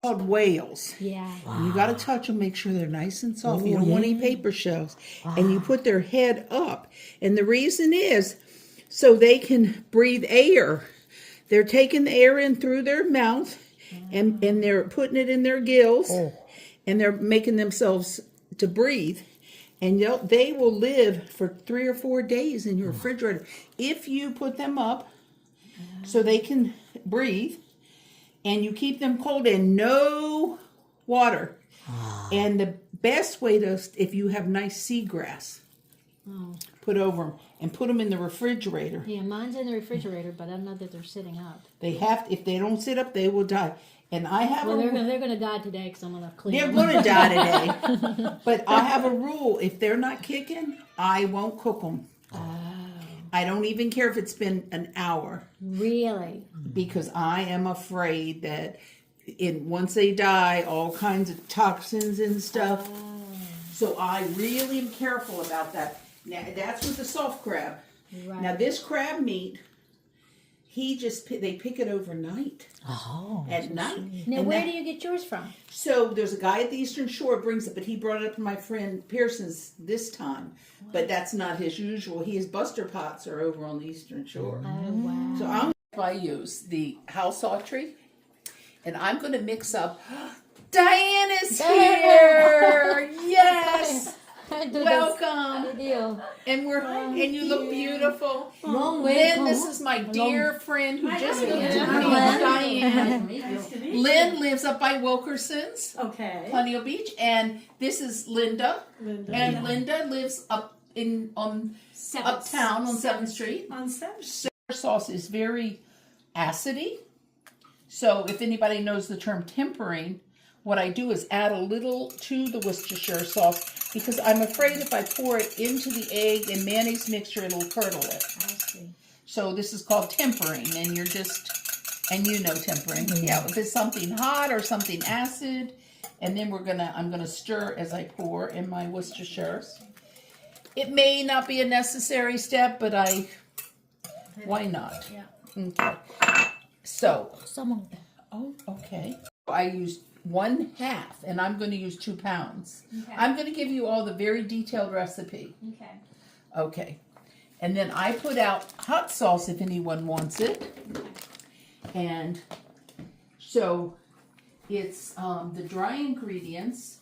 called whales. Yeah. Wow. And you got to touch them, make sure they're nice and soft. You don't want any paper shells. Wow. And you put their head up. And the reason is so they can breathe air. They're taking the air in through their mouth and they're putting it in their gills and they're making themselves to breathe. And they will live for 3 or 4 days in your refrigerator if you put them up so they can breathe. And you keep them cold and no water. And the best way to, if you have nice seagrass, put over them and put them in the refrigerator. Yeah, mine's in the refrigerator, but I don't know that they're sitting up. They have to, if they don't sit up, they will die. And I have they're going to die today because I'm going to clean them. They're going to die today. But I have a rule. If they're not kicking, I won't cook them. I don't even care if it's been an hour. Really? Because I am afraid that once they die, all kinds of toxins and stuff. So I really am careful about that. Now, that's with the soft crab. Right. Now, this crab meat, they pick it overnight. At night. Now, where do you get yours from? So there's a guy at the Eastern Shore brings it, but he brought it up to my friend Pearson's this time. Wow. But that's not his usual. His Buster Pots are over on the Eastern Shore. Oh, wow. So I use the house autry, and I'm going to mix up. Diane is here! Yes! Welcome. And and you look beautiful. Lynn, this is my dear friend who just moved to Diane. Lynn lives up by Wilkerson's, Colonial Beach, and this is Linda. And Linda lives up uptown on 7th Street. On 7th Street. Sauce is very acidy. So if anybody knows the term tempering, what I do is add a little to the Worcestershire sauce because I'm afraid if I pour it into the egg and mayonnaise mixture, it'll curdle it. I see. So this is called tempering, and you know tempering. Yeah, if it's something hot or something acid, and then I'm gonna stir as I pour in my Worcestershire. It may not be a necessary step, but why not? Yeah. Okay. So. Someone. Oh, okay. I used 1/2, and I'm going to use 2 pounds. Okay. I'm going to give you all the very detailed recipe. Okay. And then I put out hot sauce if anyone wants it. And so it's the dry ingredients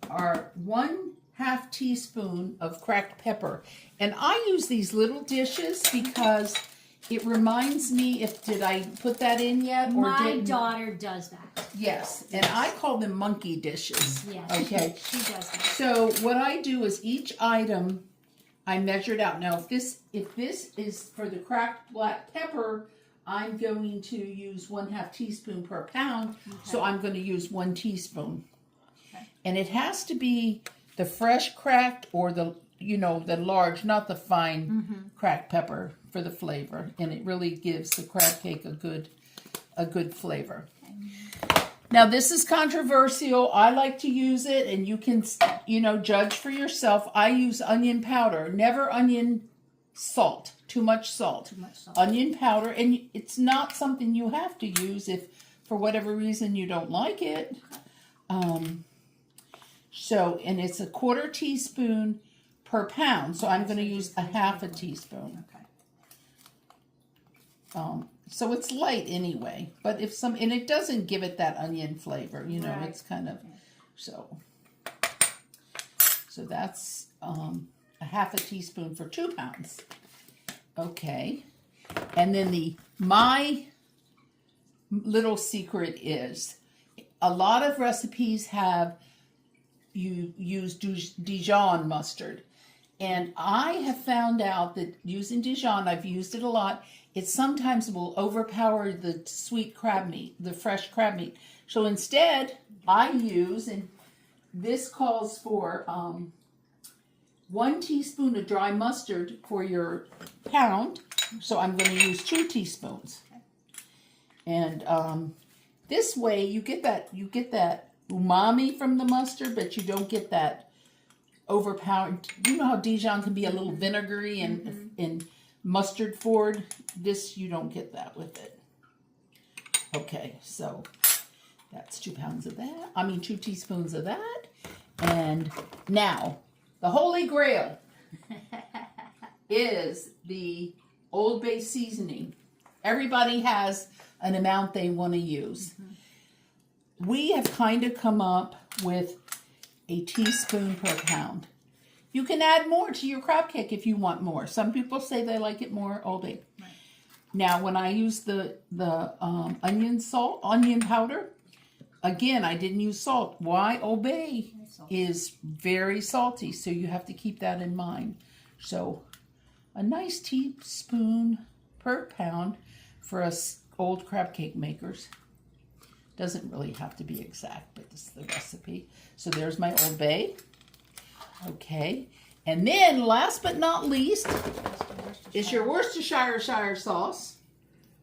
are 1/2 teaspoon of cracked pepper. And I use these little dishes because it reminds me did I put that in yet? Or my daughter does that. Yes, and I call them monkey dishes. Yes, okay. She does that. So what I do is each item I measure it out. Now if this is for the cracked black pepper, I'm going to use 1/2 teaspoon per pound. Okay. So I'm going to use 1 teaspoon. Okay. And it has to be the fresh cracked or the large, not the fine cracked pepper for the flavor, and it really gives the crab cake a good flavor. Okay. Now this is controversial. I like to use it, and you can judge for yourself. I use onion powder, never onion salt. Too much salt. Onion powder, and it's not something you have to use if for whatever reason you don't like it. And it's 1/4 teaspoon per pound, so I'm going to use 1/2 teaspoon. Okay. So it's light anyway, but and it doesn't give it that onion flavor, right. It's kind of, so that's 1/2 teaspoon for 2 pounds. Okay. And then my little secret is a lot of recipes you use Dijon mustard. And I have found out that using Dijon, I've used it a lot, it sometimes will overpower the sweet crab meat, the fresh crab meat. So instead, I use, and this calls for 1 teaspoon of dry mustard for your pound. So I'm going to use 2 teaspoons. And this way you get that umami from the mustard, but you don't get that overpowering. You know how Dijon can be a little vinegary and mustard forward? This, you don't get that with it. Okay, so That's 2 pounds of that. 2 teaspoons of that. And now, the Holy Grail is the Old Bay seasoning. Everybody has an amount they want to use. We have kind of come up with a teaspoon per pound. You can add more to your crab cake if you want more. Some people say they like it more Old Bay. Right. Now, when I use the onion powder, again, I didn't use salt. Why? Old Bay is very salty, so you have to keep that in mind. So, a nice teaspoon per pound for us old crab cake makers. Doesn't really have to be exact, but this is the recipe. So there's my Old Bay. Okay. And then, last but not least, is your Worcestershire sauce.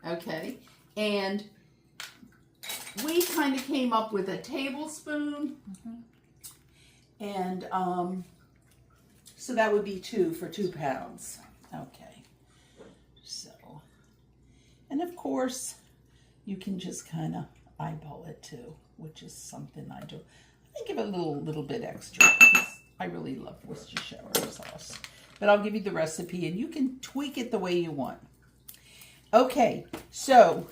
Okay. And we kind of came up with a tablespoon. And so that would be 2 for 2 pounds. Okay. So, and of course, you can just kind of eyeball it too, which is something I do. I give it a little bit extra because I really love Worcestershire sauce. But I'll give you the recipe and you can tweak it the way you want. Okay, so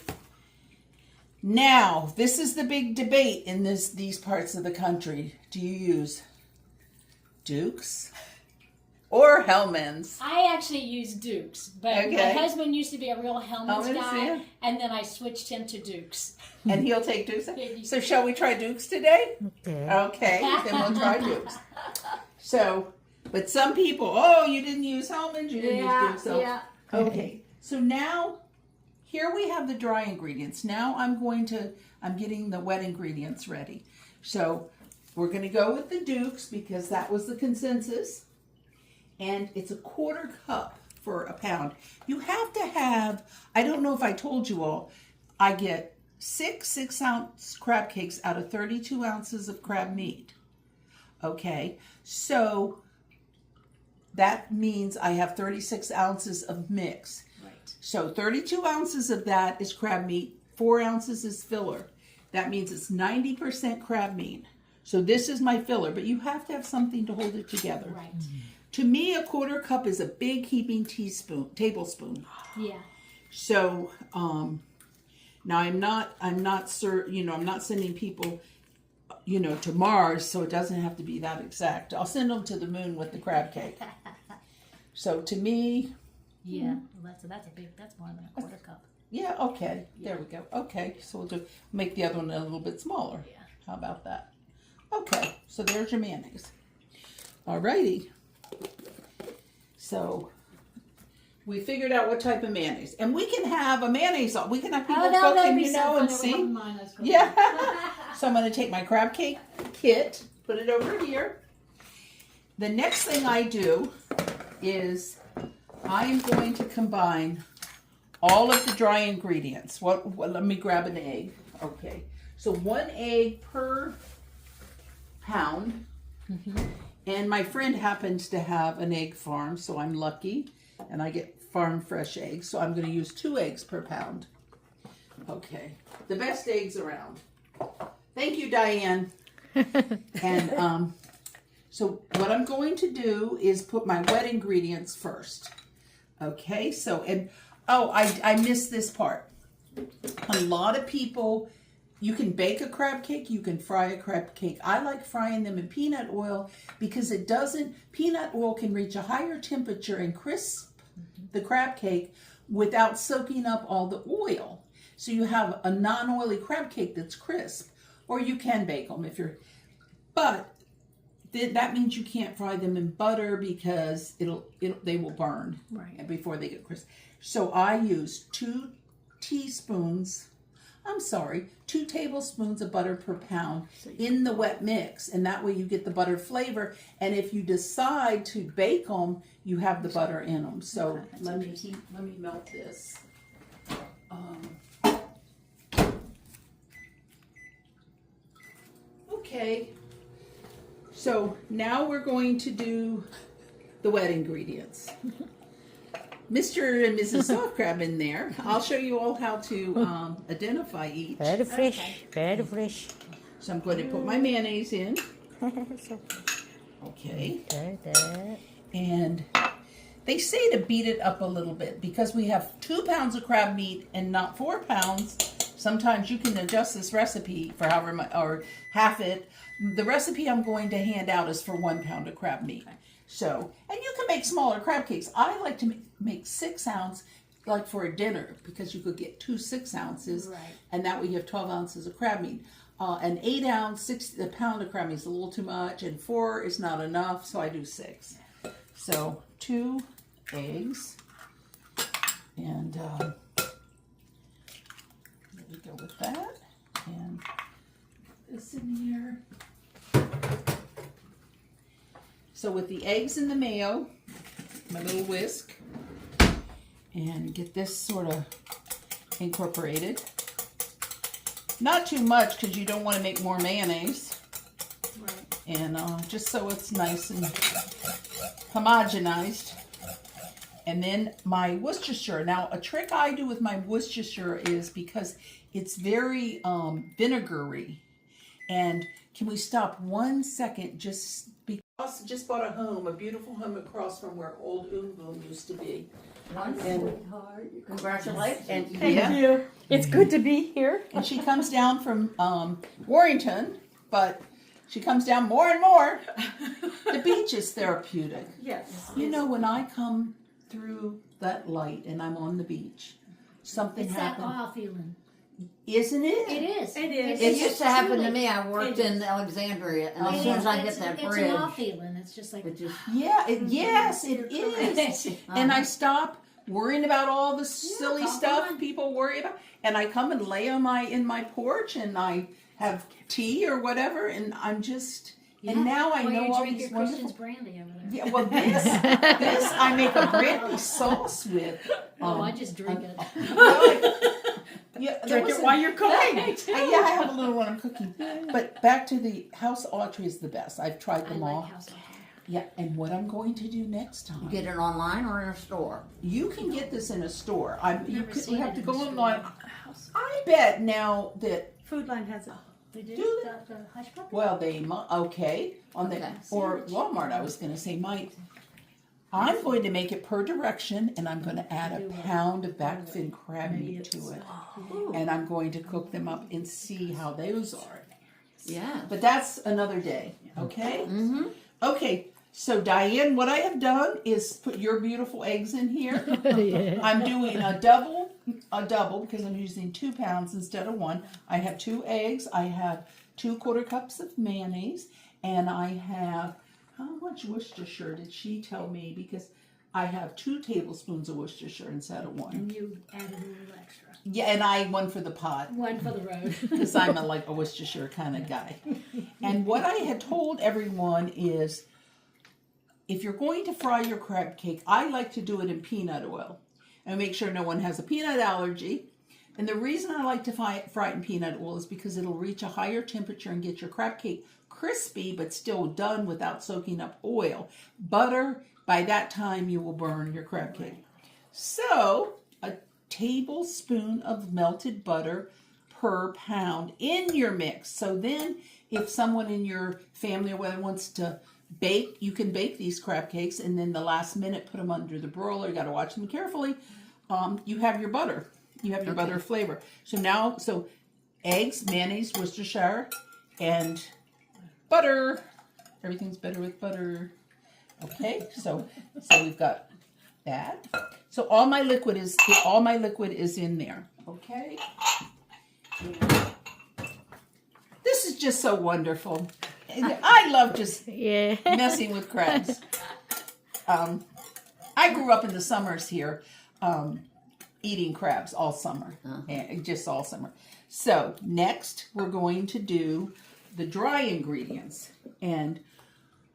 now this is the big debate in these parts of the country. Do you use Duke's or Hellman's? I actually use Duke's, but my husband used to be a real Hellman's guy, and then I switched him to Duke's. And he'll take Duke's? So shall we try Duke's today? Okay, then we'll try Duke's. So, but some people, you didn't use Hellman's, you didn't use Duke's. So, okay, so now, here we have the dry ingredients. Now I'm getting the wet ingredients ready. So, we're going to go with the Duke's because that was the consensus. And it's 1/4 cup for a pound. You have to have, I don't know if I told you all, I get 6 6-ounce crab cakes out of 32 ounces of crab meat. Okay, so that means I have 36 ounces of mix. Right. So 32 ounces of that is crab meat, 4 ounces is filler. That means it's 90% crab meat. So this is my filler, but you have to have something to hold it together. Right. To me, 1/4 cup is a big heaping tablespoon. Yeah. So, now I'm not sending people, to Mars, so it doesn't have to be that exact. I'll send them to the moon with the crab cake. So to me. Yeah, well, that's more than 1/4 cup. Yeah, okay. Yeah. There we go. Okay, so we'll make the other one a little bit smaller. Yeah. How about that? Okay, so there's your mayonnaise. Alrighty. So we figured out what type of mayonnaise, and we can have a mayonnaise. We can have people cook and and see. Yeah. So I'm going to take my crab cake kit, put it over here. The next thing I do is I am going to combine all of the dry ingredients. Let me grab an egg. Okay. So 1 egg per pound. And my friend happens to have an egg farm, so I'm lucky. And I get farm fresh eggs, so I'm going to use 2 eggs per pound. Okay. The best eggs around. Thank you, Diane. And so what I'm going to do is put my wet ingredients first. Okay, so, I missed this part. A lot of people, you can bake a crab cake, you can fry a crab cake. I like frying them in peanut oil because peanut oil can reach a higher temperature and crisp the crab cake without soaking up all the oil. So you have a non-oily crab cake that's crisp. Or you can bake them but that means you can't fry them in butter because they will burn before they get crisp. So I use 2 tablespoons of butter per pound in the wet mix, and that way you get the butter flavor. And if you decide to bake them, you have the butter in them. So let me melt this. Okay. So now we're going to do the wet ingredients. Mr. and Mrs. Soft Crab in there. I'll show you all how to identify each. Very fresh, very fresh. So I'm going to put my mayonnaise in. Okay. And they say to beat it up a little bit because we have 2 pounds of crab meat and not 4 pounds. Sometimes you can adjust this recipe for however much, or half it. The recipe I'm going to hand out is for 1 pound of crab meat. So, and you can make smaller crab cakes. I like to make 6 ounce, like for a dinner, because you could get 2 6 ounces, Right. and that way you have 12 ounces of crab meat. An 8 ounce, a pound of crab meat is a little too much, and 4 is not enough, so I do 6. So 2 eggs, and there we go with that, and this in here. So with the eggs and the mayo, my little whisk, and get this sort of incorporated. Not too much because you don't want to make more mayonnaise. Right. And just so it's nice and homogenized. And then my Worcestershire. Now a trick I do with my Worcestershire is because it's very vinegary. And can we stop 1 second just because just bought a beautiful home across from where old Boom used to be. Congratulations. And Thank you. It's good to be here. And she comes down from Warrington, but she comes down more and more. The beach is therapeutic. Yes. You know, when I come through that light and I'm on the beach, something It's that happens. awe feeling. Isn't it? It is. It is. It used to happen to truly- me. I worked in Alexandria, and as soon as I hit that It's an bridge, awe feeling. It's just like, it just Yeah, yes, it is. And I stop worrying about all the silly come stuff on. people worry about, and I come and lay on in my porch, and I have tea or whatever, and I'm just. And now I While know you all drink these your wonderful. Christian's brandy over there. Yeah, well, this I make a brandy sauce with. Oh, I just drink it. Yeah, there Drink was it while you're cooking. yeah, I have a little one I'm cooking. But back to the House Autry is the best. I've tried I them like all. House of Horror. Yeah, and what I'm going to do next time. get it online or in a store. You can get this in a store. You never seen have it to in go a store. online. I bet now that Food Line has it. They do Do the hush puppy? well they okay on the Okay. or Walmart. I was going to say might. I'm going to make it per direction, and I'm going to add a pound of backfin crab meat to it, and I'm going to cook them up and see how those are. Yeah. But that's another day. Okay. Mm-hmm. Okay. So Diane, what I have done is put your beautiful eggs in here. I'm doing a double because I'm using 2 pounds instead of 1. I have 2 eggs. I have 2 quarter cups of mayonnaise, and I have how much Worcestershire did she tell me? Because I have 2 tablespoons of Worcestershire instead of 1. And you added a little extra. Yeah, and I one for the pot. One for the road. Because I'm like a Worcestershire kind of guy. And what I had told everyone is, if you're going to fry your crab cake, I like to do it in peanut oil and make sure no one has a peanut allergy. And the reason I like to fry it in peanut oil is because it'll reach a higher temperature and get your crab cake crispy, but still done without soaking up oil. Butter, by that time you will burn your crab cake. So, a tablespoon of melted butter per pound in your mix. So then, if someone in your family or whether wants to bake, you can bake these crab cakes, and then the last minute put them under the broiler. You got to watch them carefully. You have your butter. You have your butter flavor. So eggs, mayonnaise, Worcestershire, and butter. Everything's better with butter. Okay, so we've got that. So all my liquid is in there. Okay. This is just so wonderful. I love just messing with crabs. I grew up in the summers here, eating crabs all summer, just all summer. So next we're going to do the dry ingredients. And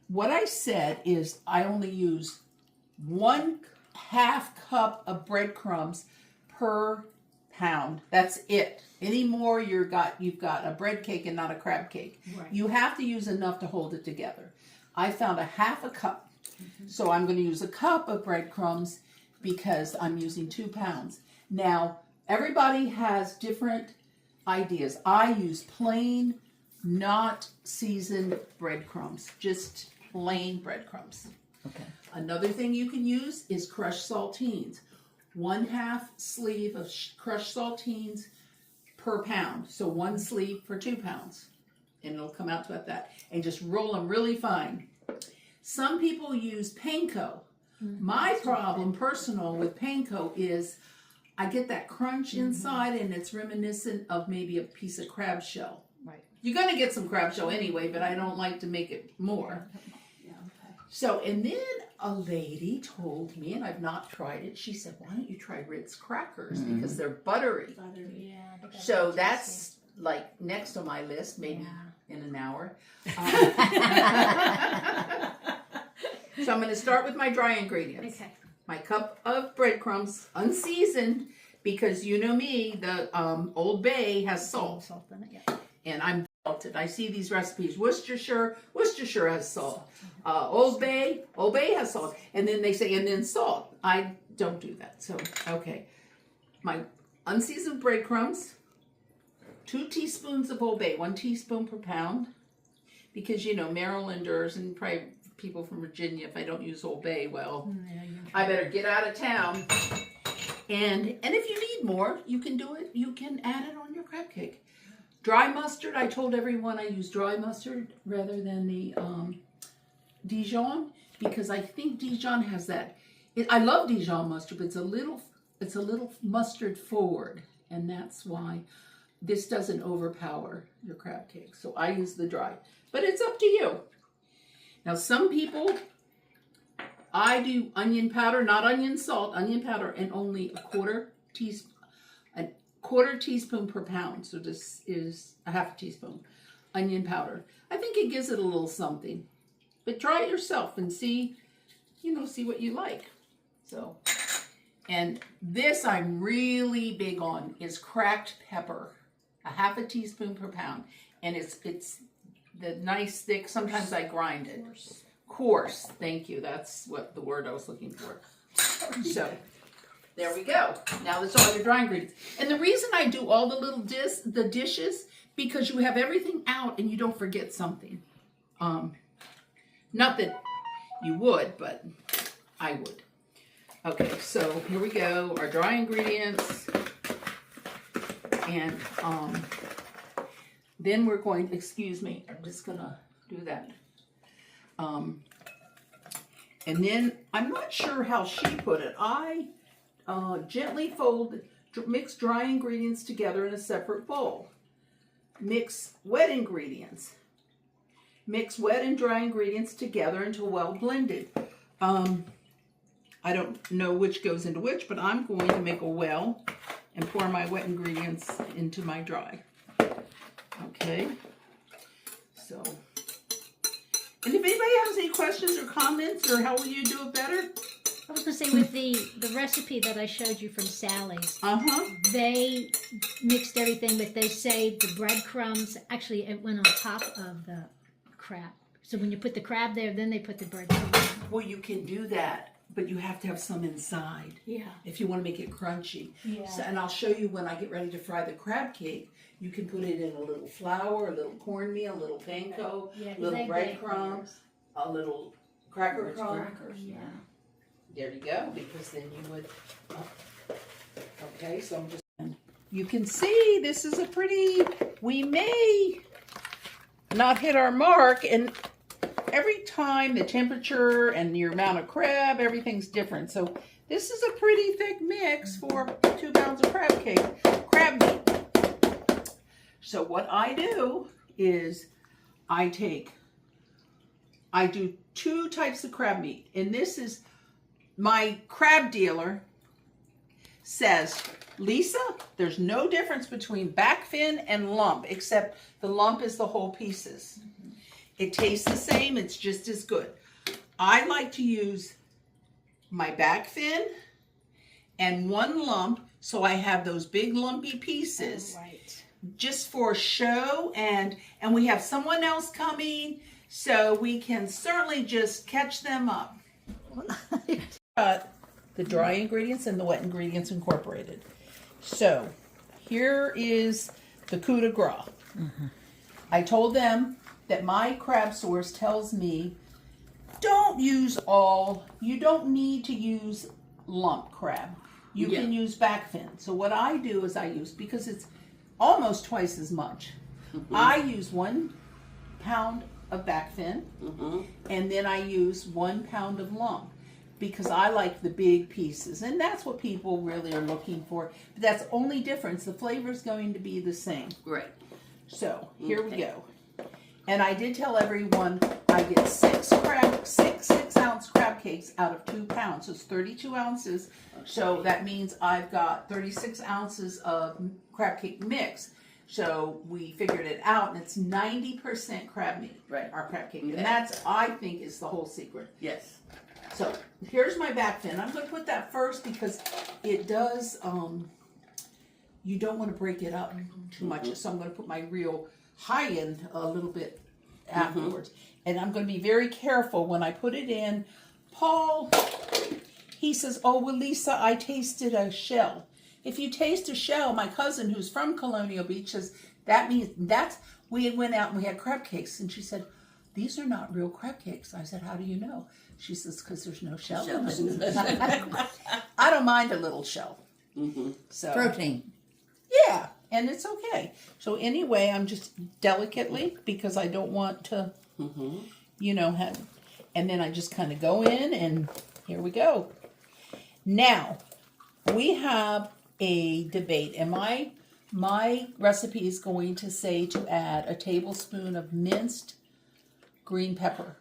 what I said is I only use 1/2 cup of breadcrumbs per pound. That's it. Any more, you've got a bread cake and not a crab cake. Right. You have to use enough to hold it together. I found 1/2 cup. So I'm going to use 1 cup of breadcrumbs, because I'm using 2 pounds. Now, everybody has different ideas. I use plain, not seasoned breadcrumbs, just plain breadcrumbs. Okay. Another thing you can use is crushed saltines. 1/2 sleeve of crushed saltines per pound. So 1 sleeve for 2 pounds. And it'll come out to about that. And just roll them really fine. Some people use panko. My problem, personal, with panko is I get that crunch inside and it's reminiscent of maybe a piece of crab shell. Right. You're going to get some crab shell anyway, but I don't like to make it more. So, and then a lady told me, and I've not tried it, she said, why don't you try Ritz crackers because they're buttery. Yeah. So that's like next on my list, maybe in an hour. So I'm going to start with my dry ingredients. Okay. My cup of breadcrumbs, unseasoned, because you know me, the Old Bay has salt. Salt in it, yeah. And I'm salted. I see these recipes. Worcestershire has salt. Old Bay has salt. And then they say, and then salt. I don't do that. So, okay. My unseasoned breadcrumbs, 2 teaspoons of Old Bay, 1 teaspoon per pound. Because, you know, Marylanders and probably people from Virginia, if I don't use Old Bay, well, I better get out of town. And if you need more, you can do it. You can add it on your crab cake. Dry mustard, I told everyone I use dry mustard rather than the Dijon, because I think Dijon has that. I love Dijon mustard, but it's a little mustard forward, and that's why this doesn't overpower your crab cake. So I use the dry, but it's up to you. Now some people, I do onion powder, not onion salt, onion powder, and only a quarter teaspoon per pound. So this is a 1/2 teaspoon onion powder. I think it gives it a little something. But try it yourself and see what you like. So, and this I'm really big on is cracked pepper, a 1/2 teaspoon per pound. And it's the nice thick, sometimes I grind it. Coarse, thank you. That's what the word I was looking for. So, there we go. Now that's all your dry ingredients. And the reason I do all the little dishes, because you have everything out and you don't forget something. Not that you would, but I would. Okay, so here we go. Our dry ingredients. And then we're going, excuse me, I'm just going to do that. And then, I'm not sure how she put it. I gently mix dry ingredients together in a separate bowl. Mix wet ingredients. Mix wet and dry ingredients together until well blended. I don't know which goes into which, but I'm going to make a well and pour my wet ingredients into my dry. Okay. So, and if anybody has any questions or comments or how will you do it better? I was going to say with the recipe that I showed you from Sally's, they mixed everything, but they say the breadcrumbs, actually it went on top of the crab. So when you put the crab there, then they put the breadcrumbs on. Well, you can do that, but you have to have some inside. Yeah. If you want to make it crunchy. Yeah. So, and I'll show you when I get ready to fry the crab cake. You can put it in a little flour, a little cornmeal, a little panko, a little breadcrumbs, a little cracker crumb. Yeah. There you go, because then you would, okay, so I'm just, you can see this is we may not hit our mark, and every time the temperature and your amount of crab, everything's different. So this is a pretty thick mix for 2 pounds of crab meat. So what I do is I do 2 types of crab meat, and this is my crab dealer says, Lisa, there's no difference between back fin and lump, except the lump is the whole pieces. It tastes the same, it's just as good. I like to use my back fin and 1 lump, so I have those big lumpy pieces. Right. Just for show, and we have someone else coming, so we can certainly just catch them up. the dry ingredients and the wet ingredients incorporated. So here is the coup de grace. I told them that my crab source tells me don't use you don't need to use lump crab. You can use back fin. So what I do is because it's almost twice as much. I use 1 pound of back fin, and then I use 1 pound of lump because I like the big pieces, and that's what people really are looking for. But that's the only difference. The flavor is going to be the same. Great. So here we go. And I did tell everyone I get 6 ounce crab cakes out of 2 pounds. So it's 32 ounces. So that means I've got 36 ounces of crab cake mix. So we figured it out, and it's 90% crab meat. Right. Our crab cake. Okay. And that's, I think, is the whole secret. Yes. So here's my back fin. I'm going to put that first because it does, you don't want to break it up too much. So I'm going to put my real high end a little bit afterwards. And I'm going to be very careful when I put it in. Paul, he says, oh, well, Lisa, I tasted a shell. If you taste a shell, my cousin who's from Colonial Beach says, that means we went out and we had crab cakes. And she said, these are not real crab cakes. I said, how do you know? She says, because there's no shell in them. I don't mind a little shell. So Protein. yeah, and it's okay. So anyway, I'm just delicately, because I don't want to, have, and then I just kind of go in, and here we go. Now, we have a debate, and my recipe is going to say to add a tablespoon of minced green pepper.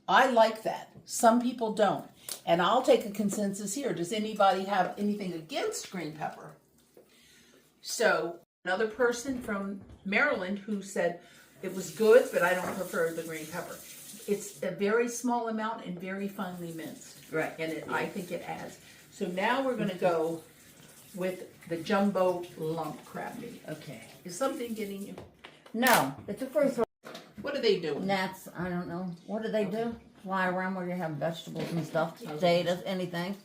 I like that. Some people don't. And I'll take a consensus here. Does anybody have anything against green pepper? So another person from Maryland who said it was good, but I don't prefer the green pepper. It's a very small amount and very finely minced. Right. And I think it adds. So now we're going to go with the jumbo lump crab meat. Okay. Is something getting you? No, it's a free throw. What are they doing? Gnats, I don't know. What do they do? Fly around where you have vegetables and stuff, potatoes, anything.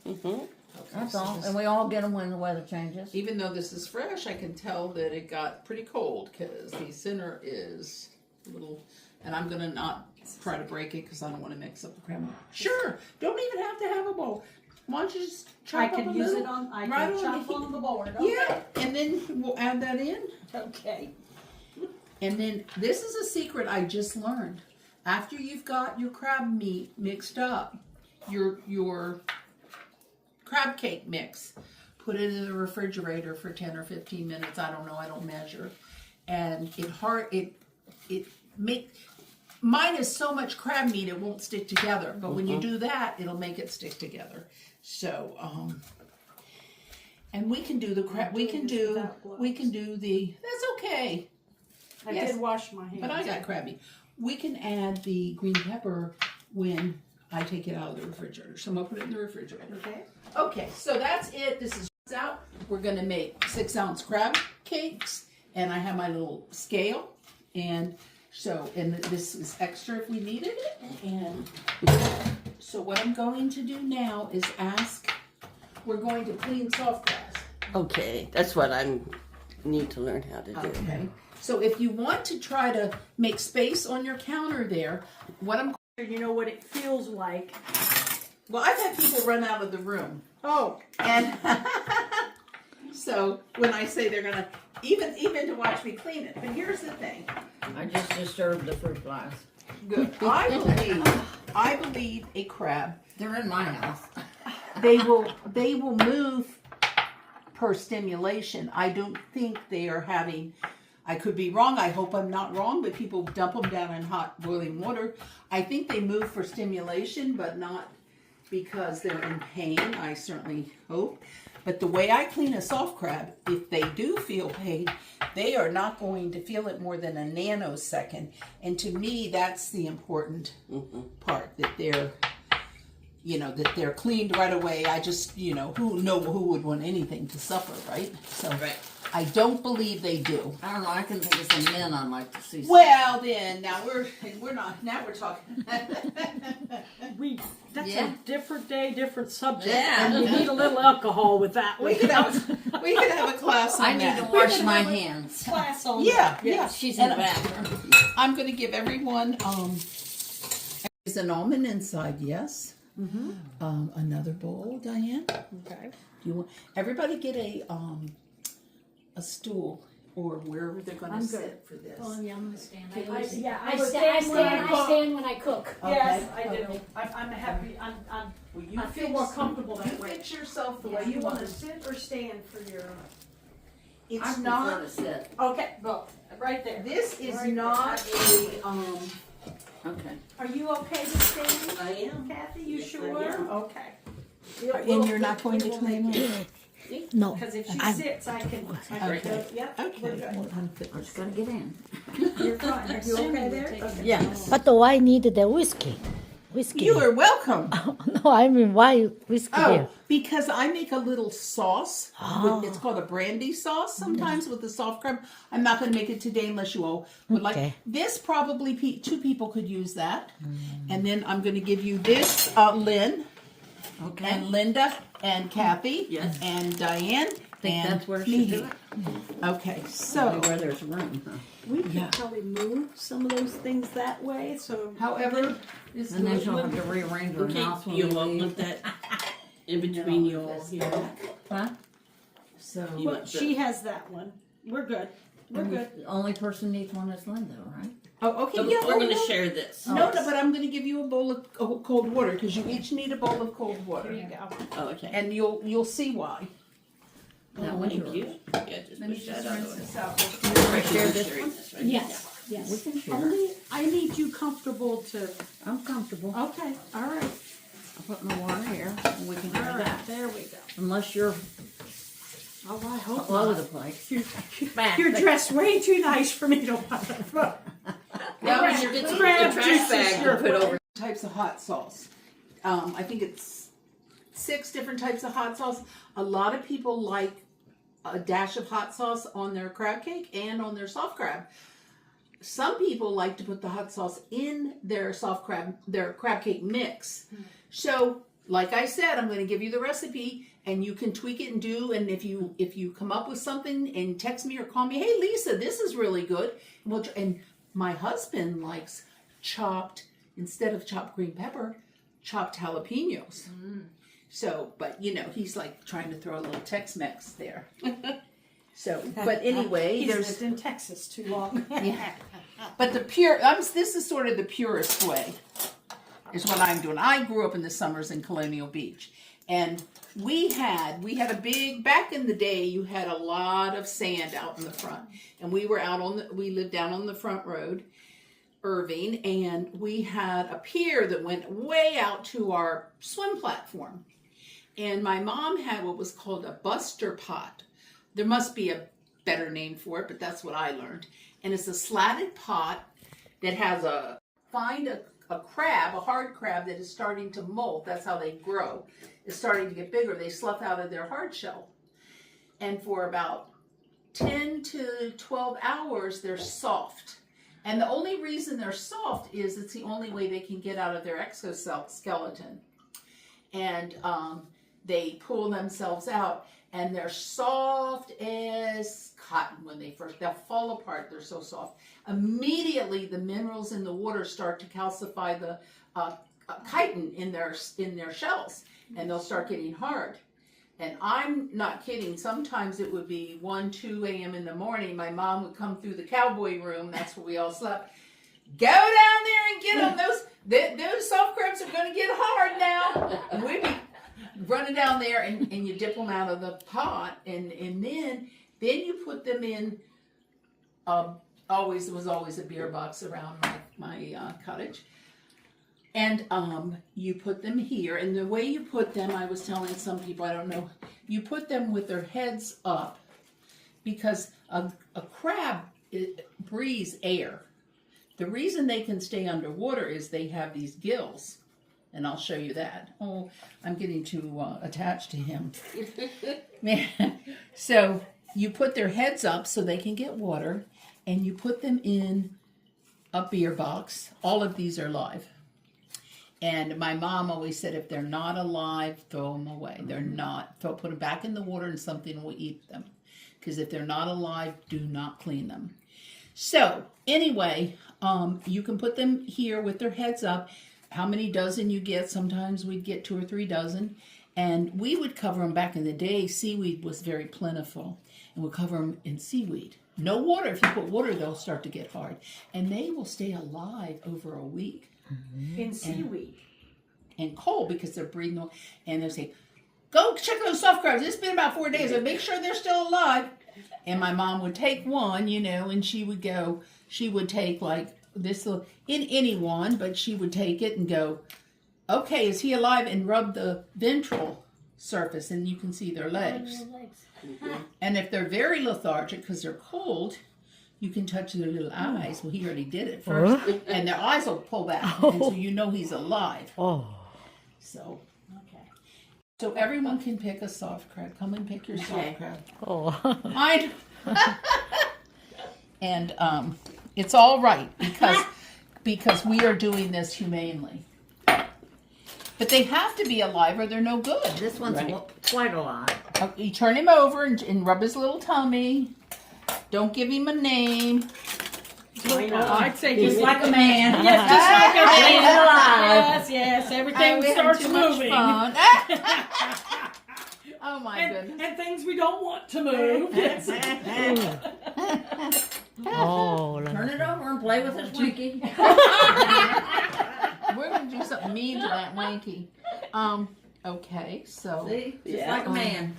That's all. And we all get them when the weather changes. Even though this is fresh, I can tell that it got pretty cold because the center is a little, and I'm going to not try to break it because I don't want to mix up the crab. Sure. Don't even have to have a bowl. Why don't you just chop I up could a use little, it on. I right could on chop the on the board. Yeah, and then we'll add that in. Okay. And then this is a secret I just learned. After you've got your crab meat mixed up, your crab cake mix, put it in the refrigerator for 10 or 15 minutes. I don't know. I don't measure. And mine is so much crab meat it won't stick together. But when you do that, it'll make it stick together. So, and we can do the crab. We can do the. That's okay. I Yes. did wash my hands. But I got crabby. We can add the green pepper when I take it out of the refrigerator. So I'm going to put it in the refrigerator. Okay. Okay, so that's it. This is out. We're going to make 6 ounce crab cakes. And I have my little scale. And so, and this is extra if we needed it. And so what I'm going to do now is we're going to clean soft grass. Okay, that's what I need to learn how to do. Okay. So if you want to try to make space on your counter there, You know what it feels like. well, I've had people run out of the room. Oh. And so when I say they're going to, even to watch me clean it. But here's the thing. I just disturbed the fruit flies. Good. I believe a crab, They're in my house. they will move per stimulation. I don't think they are having, I could be wrong. I hope I'm not wrong, but people dump them down in hot boiling water. I think they move for stimulation, but not because they're in pain. I certainly hope. But the way I clean a soft crab, if they do feel pain, they are not going to feel it more than a nanosecond. And to me, that's the important part, that they're cleaned right away. I just, who would want anything to suffer, right? So, Right. I don't believe they do. I don't know. I can think of some men I'd like to see. Well, then now we're not. Now we're talking. That's Yeah. a different day, different subject, Yeah. and we need a little alcohol with that. We could have a class on I need that. to wash my hands. class on Yeah, that. yeah. She's in the bathroom. I'm going to give everyone there's an almond inside. Yes. Another bowl, Diane. Okay. Do you want everybody get a stool or wherever they're going to I'm sit for this? Oh, yeah, I'm gonna stand. I I was stand when I cook. when I cook. Yes, Okay. I do. I'm happy. Well, you I feel more comfortable You that way. fix yourself the Do way you you want want. to sit or stand for your? It's I prefer not. to sit. Okay, well, right there. This is Right not there. a. Okay. Are you okay to stand, I am. Kathy? You Yes, I sure? am. Okay. And you're not going to claim it? No. Because if she sits, I can go. Yep. Okay. We're good. I just gotta get in. You're fine. Are you okay there? Okay. Yes. But why need the whiskey? Whiskey. You are welcome. No, I mean why whiskey Oh, here? because I make a little sauce. It's called a brandy sauce sometimes with the soft crab. I'm not going to make it today unless you all would like. Okay. This probably two people could use that. And then I'm going to give you this, Lynn Okay. and Linda and Kathy Yes. and Diane. I think and that's where it should do me. it. Okay, Only so where there's room, huh? We could Yeah. probably move some of those things that way, so. however is And then she'll good. have to rearrange her Okay, house when you we won't leave. want that in between you all here. Huh? So You Well, want she has that one. We're good. We're good. The only person needs one is Linda, right? okay, So yeah, we're going no, to share this. No, but I'm going to give you a bowl of cold water because you each need a bowl of cold water, There you go. Oh, okay. and you'll see why. That Oh, one's thank yours. you. Yeah, just Let me push just that out rinse of the way. this out. Share this one? This, right? Yes, We yes. can share. Only, I need you comfortable to, I'm comfortable. okay, all right, I'll put my water here and we can all have right, that. there we go. Unless you're Oh, I hope all over not. the place. You're dressed way too nice for me to want to. Now we should get some Crab trash juice is bag to your put over. Types of hot sauce. I think it's 6 different types of hot sauce. A lot of people like a dash of hot sauce on their crab cake and on their soft crab. Some people like to put the hot sauce in their their crab cake mix. So, like I said, I'm going to give you the recipe, and you can tweak it and do. And if you come up with something, and text me or call me, hey Lisa, this is really good. And my husband likes instead of chopped green pepper, chopped jalapenos. So, but he's like trying to throw a little Tex-Mex there. So, but anyway, He's there's lived in Texas too long. but this is sort of the purest way, is what I'm doing. I grew up in the summers in Colonial Beach, and we had a big, back in the day, you had a lot of sand out in the front, and we lived down on the front road, Irving, and we had a pier that went way out to our swim platform, and my mom had what was called a buster pot. There must be a better name for it, but that's what I learned. And it's a slatted pot that has a crab, a hard crab that is starting to molt. That's how they grow. It's starting to get bigger. They slough out of their hard shell. And for about 10 to 12 hours, they're soft. And the only reason they're soft is it's the only way they can get out of their exoskeleton. And they pull themselves out. And they're soft as cotton when they'll fall apart. They're so soft. Immediately, the minerals in the water start to calcify the chitin in their shells, and they'll start getting hard. And I'm not kidding. Sometimes it would be 1, 2 a.m. in the morning. My mom would come through the cowboy room. That's where we all slept. Go down there and get them. Those soft crabs are going to get hard now. And we'd be running down there, and you dip them out of the pot, and then you put them in. There was always a beer box around my cottage, and you put them here. And the way you put them, I was telling some people, I don't know, you put them with their heads up, because a crab breathes air. The reason they can stay underwater is they have these gills. And I'll show you that. Oh, I'm getting too attached to him. Man. So you put their heads up so they can get water, and you put them in a beer box. All of these are live. And my mom always said, if they're not alive, throw them away. They're not. Put them back in the water and something will eat them. Because if they're not alive, do not clean them. So, anyway, you can put them here with their heads up. How many dozen you get? Sometimes we'd get 2 or 3 dozen. And we would cover them back in the day. Seaweed was very plentiful. And we'd cover them in seaweed. No water. If you put water, they'll start to get hard. And they will stay alive over a week. In seaweed. And cold because they're breathing on. And they'll say, go check those soft crabs. It's been about 4 days. So make sure they're still alive. And my mom would take one, and she would take like this little, in any one, but she would take it and go, okay, is he alive? And rub the ventral surface and you can see their legs. And if they're very lethargic because they're cold, you can touch their little eyes. Well, he already did it first. And their eyes will pull back. And so you know he's alive. Oh. So, okay. So everyone can pick a soft crab. Come and pick your soft crab. Oh. Mine. And it's all right because we are doing this humanely. But they have to be alive or they're no good. This one's quite a lot. You turn him over and rub his little tummy. Don't give him a name. I'd say He's like a man. Yes, just like a He's man. alive. Yes, everything We're having starts too much moving. fun. Oh my goodness. And things we don't want to move. Yes. Oh. Turn it over and play with his Twinkie. We're going to do something mean to that Wanky. Okay, so. See? Just like a man.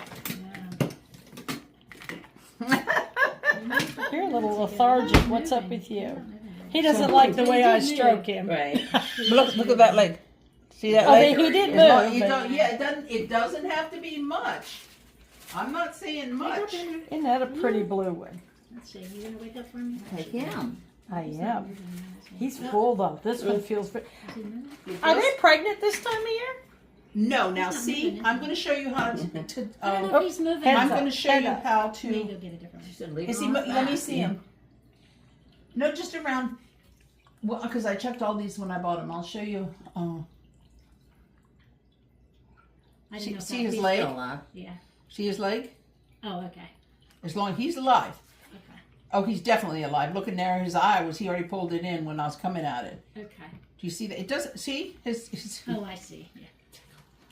You're a little lethargic. What's up with you? He doesn't like the way I stroke him. Right. Look at that leg. See that I leg? mean, he did It's move. not- it doesn't have to be much. I'm not saying much. Isn't that a pretty blue one? Let's see, you gonna wake up for me? Take him. I am. He's full though. This one feels. It Are does- they pregnant this time of year? No, now He's not see, moving, I'm going to show you how to I don't know if he's moving. Heads I'm up, going to show head you up. how Let me to. go get a different one. She said, leave Is he? him on Let me back. see him. No, just around. Well, because I checked all these when I bought them. I'll show you. I didn't know if See that his was- leg? Still alive. Yeah. See his leg? Oh, okay. As long as he's alive. Okay. Oh, he's definitely alive. Look in there. His eye was. He already pulled it in when I was coming at it. Okay. Do you see that? It doesn't. See his. Oh, I see. Yeah.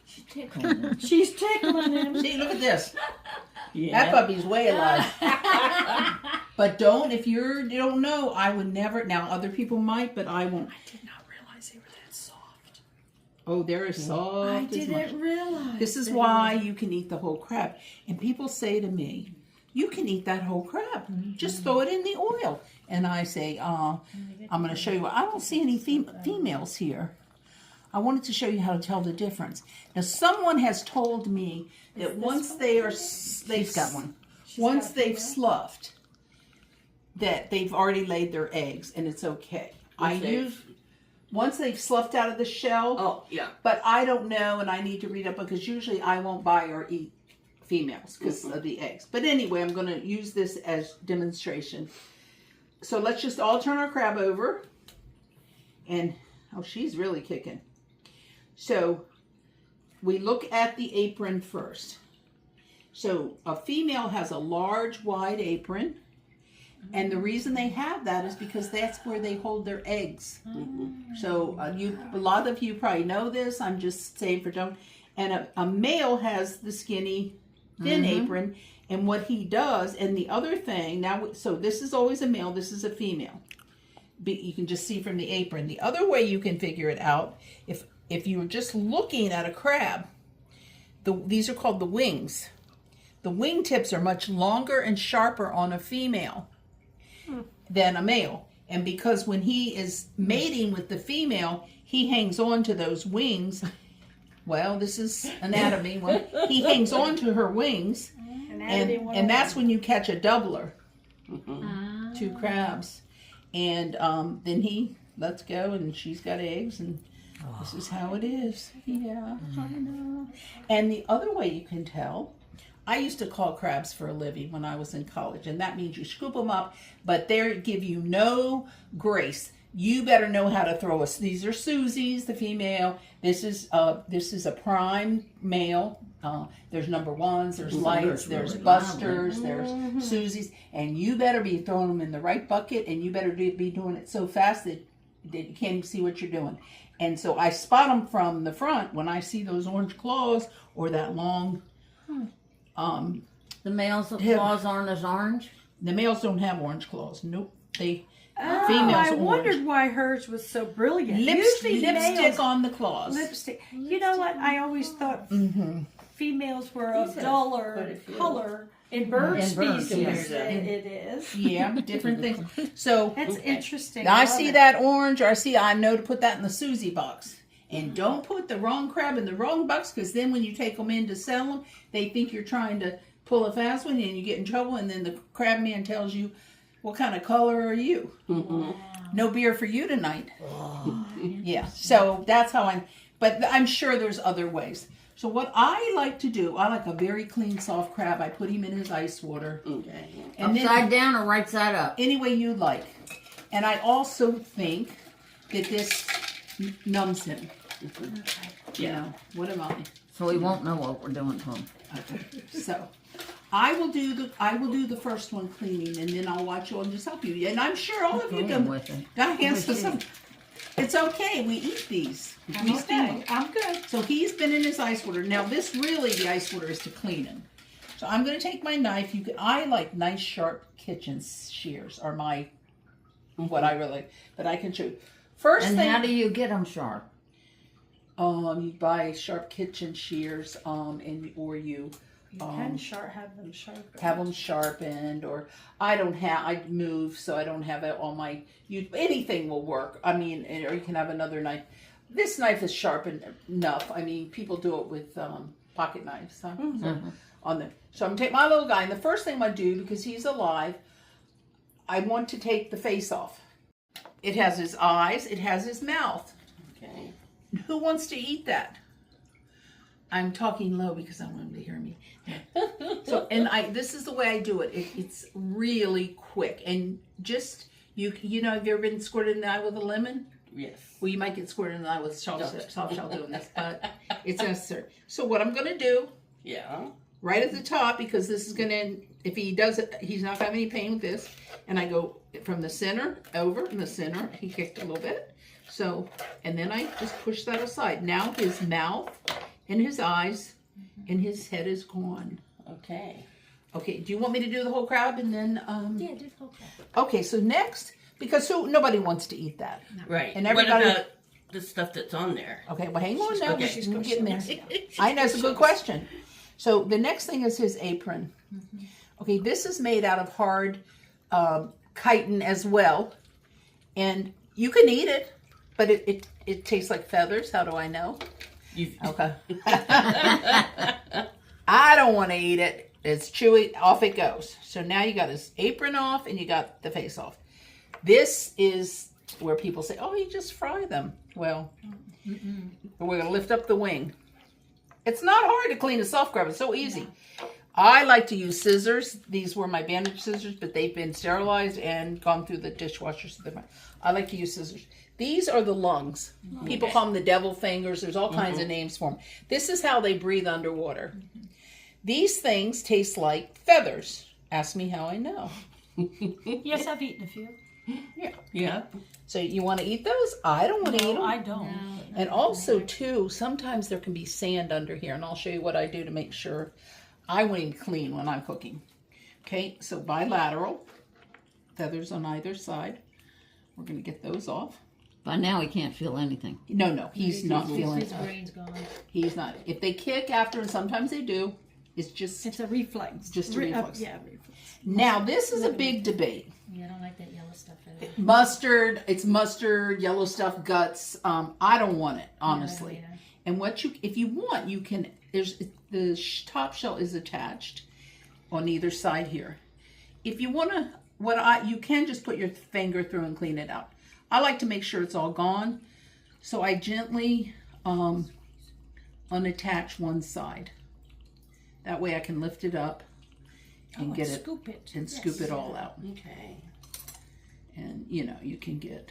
She tickled him. She's tickling him. See, look at this. That puppy's way alive. But if you don't know, I would never. Now, other people might, but I won't. I did not realize they were that soft. Oh, they're as soft I as much. didn't realize. This is why you can eat the whole crab. And people say to me, you can eat that whole crab. Just throw it in the oil. And I say, I'm going to show you. I don't see any females here. I wanted to show you how to tell the difference. Now, someone has told me that once they've got one. Once they've sloughed, that they've already laid their eggs, and it's okay. Once they've sloughed out of the shell. Oh, yeah. But I don't know, and I need to read up because usually I won't buy or eat females because of the eggs. But anyway, I'm going to use this as demonstration. So let's just all turn our crab over. And, oh, she's really kicking. So we look at the apron first. So a female has a large, wide apron. And the reason they have that is because that's where they hold their eggs. So a lot of you probably know this. I'm just saying for don't. And a male has the skinny, thin apron. And what he does, and the other thing, now, so this is always a male, this is a female. You can just see from the apron. The other way you can figure it out, if you were just looking at a crab, these are called the wings. The wing tips are much longer and sharper on a female than a male. And because when he is mating with the female, he hangs on to those wings. Well, this is anatomy. Well, he hangs on to her wings. And that's when you catch a doubler. 2 crabs. And then he lets go and she's got eggs and this is how it is. Yeah, I know. And the other way you can tell, I used to call crabs for a living when I was in college, and that means you scoop them up, but they give you no grace. You better know how to throw us. These are Susie's, the female. This is a prime male. There's number ones, there's lights, there's busters, there's Susie's, and you better be throwing them in the right bucket, and you better be doing it so fast that you can't even see what you're doing. And so I spot them from the front when I see those orange claws or that long. The males' claws aren't as orange. The males don't have orange claws. Nope. Females I orange. wondered why hers was so brilliant. Lipstick Usually males- on the claws. Lipstick. You know what? I always thought females were of duller color in bird In birds, species. yes. It is. Yeah, different things. So That's interesting. I love see it. that orange, or I know to put that in the Susie box. And don't put the wrong crab in the wrong box, because then when you take them in to sell them, they think you're trying to pull a fast one and you get in trouble. And then the crab man tells you, what kind of color are you? No beer for you tonight. Yeah, so that's how but I'm sure there's other ways. So what I like to do, I like a very clean, soft crab. I put him in his ice water. Okay. And Upside down or right side up? any way you like. And I also think that this numbs him. You know, what am I? So we won't know what we're doing to them. Okay. So I will do the first one cleaning, and then I'll watch you and just help you. And I'm sure all of you Playing with it. got hands to some. It's okay. We eat these. We steam them. I'm good. So he's been in his ice water. Now this really, the ice water is to clean him. So I'm going to take my knife. I like nice sharp kitchen shears are what I really, but I can show. First And thing, how do you get them sharp? you buy sharp kitchen shears, or you have them sharpened, or I move, so I don't have it on my, anything will work. I mean, or you can have another knife. This knife is sharp enough. I mean, people do it with pocket knives. Huh? So I'm gonna take my little guy, and the first thing I do, because he's alive, I want to take the face off. It has his eyes, it has his mouth. Okay. Who wants to eat that? I'm talking low because I want him to hear me. So, this is the way I do it. It's really quick, and just have you ever been squirted in the eye with a lemon? Yes. Well, you might get squirted in the eye with soft shell doing this, but it's necessary. So what I'm going to do, Yeah. right at the top, because this is going to, if he does it, he's not going to have any pain with this. And I go from the center over in the center. He kicked a little bit. So, and then I just push that aside. Now his mouth and his eyes and his head is gone. Okay. Okay, do you want me to do the whole crab and then, Yeah, do the whole crab. okay, so next, because nobody wants to eat that. Right. And everybody- What about the stuff that's on there? Okay, well, hang on now. Okay. We're getting there. I know, it's a good question. So the next thing is his apron. Okay, this is made out of hard chitin as well. And you can eat it, but it tastes like feathers. How do I know? Okay. I don't want to eat it. It's chewy. Off it goes. So now you got his apron off and you got the face off. This is where people say, oh, you just fry them. Well, we're going to lift up the wing. It's not hard to clean a soft crab. It's so easy. I like to use scissors. These were my bandage scissors, but they've been sterilized and gone through the dishwasher. So I like to use scissors. These are the lungs. People call them the devil fingers. There's all kinds of names for them. This is how they breathe underwater. These things taste like feathers. Ask me how I know. Yes, I've eaten a few. Yeah. So you want to eat those? I don't want to eat them. I don't. And also, too, sometimes there can be sand under here, and I'll show you what I do to make sure I want him clean when I'm cooking. Okay, so bilateral, feathers on either side. We're going to get those off. By now he can't feel anything. No, he's not feeling His it. brain's gone. He's not. If they kick after, and sometimes they do, It's a reflex. Just a reflex. Yeah, reflex. Now, this is a big debate. Yeah, I don't like that yellow stuff at all. Mustard, it's mustard, yellow stuff, guts. I don't want it, honestly. either. And if you want, you can, the top shell is attached on either side here. If you want to, you can just put your finger through and clean it out. I like to make sure it's all gone. So I gently unattach one side. That way I can lift it up and get it Scoop it. and scoop it all out. Okay. And you know, you can get.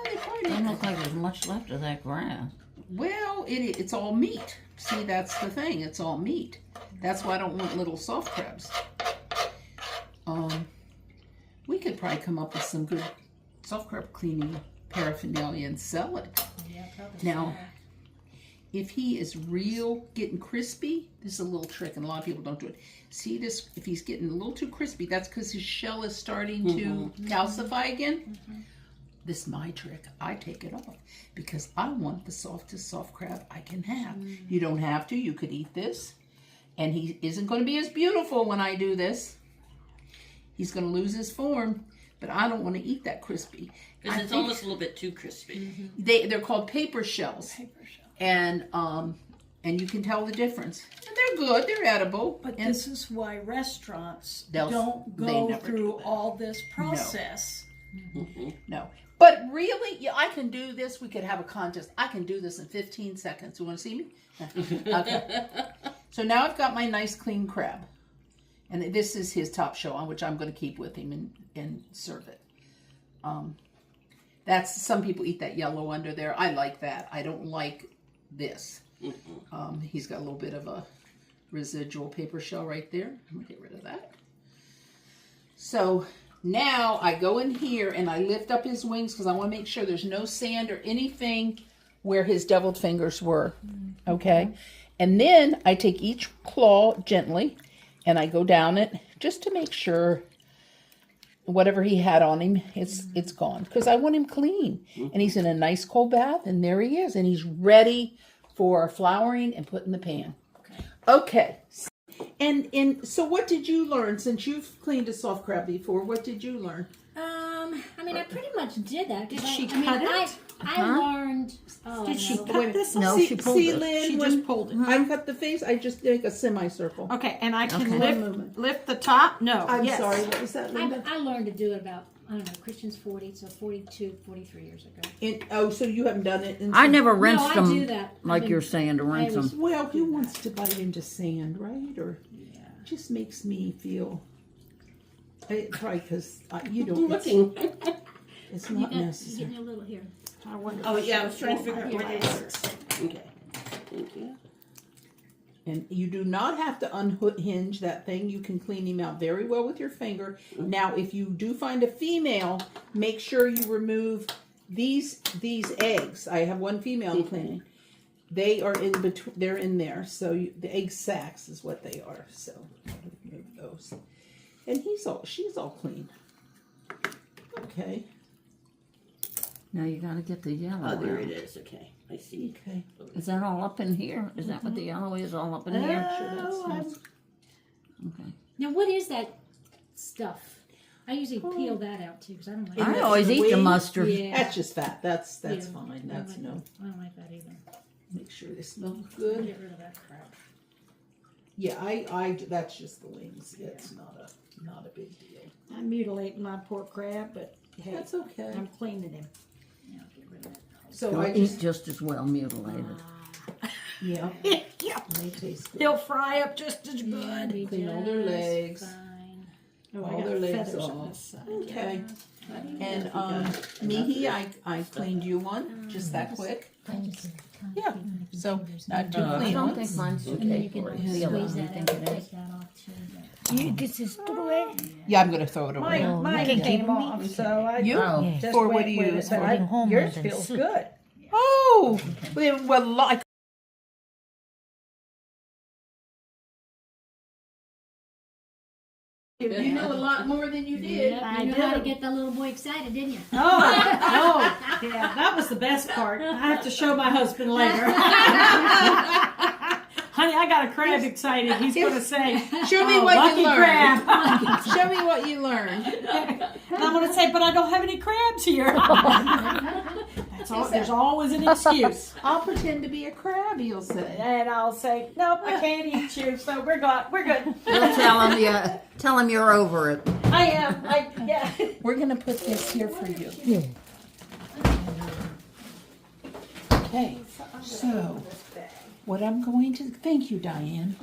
They probably Doesn't don't- look like there's much left of that grass. Well, it's all meat. See, that's the thing. It's all meat. That's why I don't want little soft crabs. We could probably come up with some good soft crab cleaning paraphernalia and sell it. Yeah, probably. Now, if he is real getting crispy, this is a little trick, and a lot of people don't do it. See this? If he's getting a little too crispy, that's because his shell is starting to calcify again. This is my trick. I take it off because I want the softest soft crab I can have. You don't have to. You could eat this, and he isn't going to be as beautiful when I do this. He's going to lose his form, but I don't want to eat that crispy. Because I it's think almost a little bit too crispy. they're called paper shells, and you can tell the difference. And they're good. They're edible. But and this is why restaurants They'll- don't they go never through do that. all this process. no. But really, yeah, I can do this. We could have a contest. I can do this in 15 seconds. You want to see me? Okay. So now I've got my nice clean crab. And this is his top shell, which I'm going to keep with him and serve it. That's some people eat that yellow under there. I like that. I don't like this. He's got a little bit of a residual paper shell right there. I'm going to get rid of that. So now I go in here and I lift up his wings because I want to make sure there's no sand or anything where his deviled fingers were. Okay. And then I take each claw gently and I go down it just to make sure whatever he had on him, it's gone. Because I want him clean. And he's in a nice cold bath, and there he is. And he's ready for flouring and put in the pan. Okay. And so what did you learn since you've cleaned a soft crab before? What did you learn? I mean, I pretty much did that. Did I she mean, cut it? I learned. Oh, Did she no. cut this? No, see, she pulled see, it. Lynn, She when just pulled it. I cut the face, I just make a semicircle. Okay, and I can Okay. One moment. lift the top? No. I'm yes. sorry, what was that, Linda? I learned to do it about, I don't know, Christian's 40, so 42, 43 years ago. So you haven't done it? I never rinsed I them do that. like I've been- you're saying to rinse was- them. Well, who wants to bite into sand, right? Or it just makes me feel. Probably because you don't. Looking. It's You not got, necessary. you're getting a little here. I wonder Oh, if yeah, I she was trying to pulled figure out my where they glasses. were. Okay. Thank you. And you do not have to unhinge that thing. You can clean him out very well with your finger. Now, if you do find a female, make sure you remove these eggs. I have one female cleaning. They are in between. They're in there. So the egg sacs is what they are. So remove those. And she's all clean. Okay. Now you gotta get the yellow. Oh, there out. it is. Okay. I see. Okay. Is that all up in here? Is that what the yellow is, all up in here? Sure, Okay. Now, what is that stuff? I usually peel that out too because I don't like In I the- always in the eat the wing? mustard. Yeah. That's just fat. That's Yeah, fine. I don't That's like no. that. I don't like that either. Make sure they smell I'll good. get rid of that crap. Yeah, I that's just the wings. It's not a big deal. I'm mutilating my poor crab, but hey, That's okay. I'm cleaning him. Yeah, I'll get rid of that. So They'll I eat just just as well mutilated. yeah, Yeah, they taste good. they'll fry up just as good. Be Clean all their just legs. fine. Oh, All I got their legs feathers on off. this side. Okay. And Mihi, I cleaned you one just that quick. Yeah. So not too I clean don't ones. think mine's And then okay you can for it. squeeze The other that one, you out, think it take is? that off too. This is true. Yeah, I'm gonna throw it away. Mine can came keep off, so I You? Oh. just For what went do you with use? it, but For putting hormones yours and feels soup. good. Oh, well, like. You know a lot more than you did. Yeah, you know how to get that little boy excited, didn't you? Oh, yeah, that was the best part. I have to show my husband later. Honey, I got a crab excited. He's going to say, Show me "Oh, what lucky you learned. crab." Show me what you learned. And I'm going to say, but I don't have any crabs here. There's always an excuse. I'll pretend to be a crab, you'll say. And I'll say, nope, I can't eat you, so we're good. You'll tell him you're over it. I am. Yeah. We're going to put this here for you. Yeah. Okay, so what I'm going to, thank you, Diane.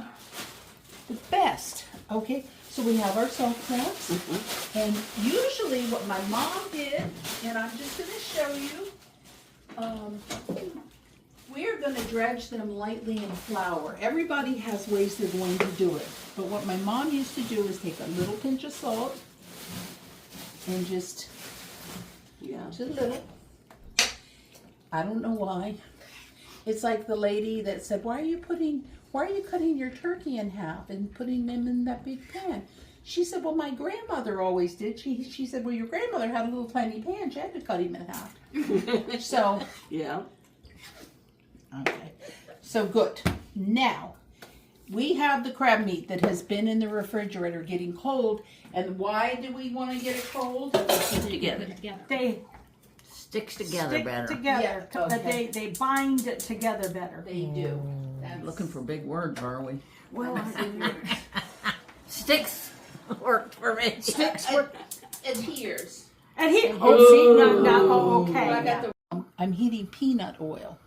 The best. Okay, so we have our salt crabs. And usually what my mom did, and I'm just going to show you, we're going to dredge them lightly in flour. Everybody has ways they're going to do it. But what my mom used to do is take a little pinch of salt and just a little. I don't know why. It's like the lady that said, why are you cutting your turkey in half and putting them in that big pan? She said, well, my grandmother always did. She said, well, your grandmother had a little tiny pan. She had to cut him in half. So, Yeah. okay. So good. Now, we have the crab meat that has been in the refrigerator getting cold. And why do we want to get it cold? Together. They Sticks together stick better. together. Yeah, okay. They bind it together better. They do. Looking for big words, are we? Well, Sticks worked for me. sticks were, adheres. and he. Oh, see, okay. I got I'm heating peanut oil.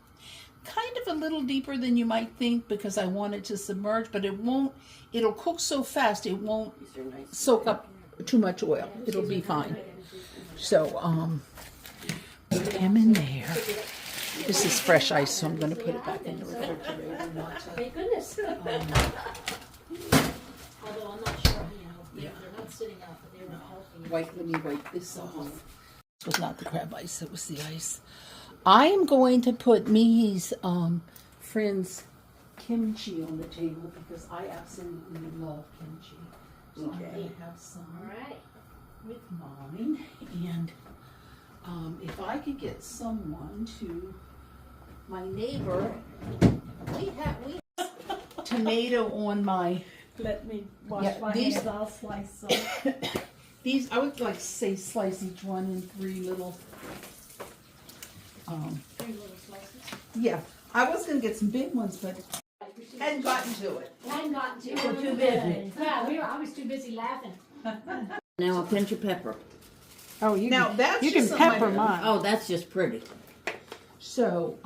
Kind of a little deeper than you might think because I want it to submerge, but it'll cook so fast it won't soak up too much oil. It'll be fine. So, put them in there. This is fresh ice, so I'm going to put it back in the refrigerator. Thank goodness. Although I'm not sure, they're not sitting out, but they were healthy. Let me wipe this off. This was not the crab ice, it was the ice. I am going to put Mihi's friend's kimchi on the table because I absolutely love kimchi. So I'm going to have some with mine. And if I could get someone to, my neighbor, we have tomato on my, Let me wash Yeah, my these- hands. I'll slice some. these, I would like to say slice each one in three little, 3 little slices. yeah. I was going to get some big ones, but hadn't gotten to it. I hadn't gotten to it. We're too busy. Yeah, I was too busy laughing. Now a pinch of pepper. Oh, you Now that's you can just something pepper I- mine. Oh, that's just pretty. So,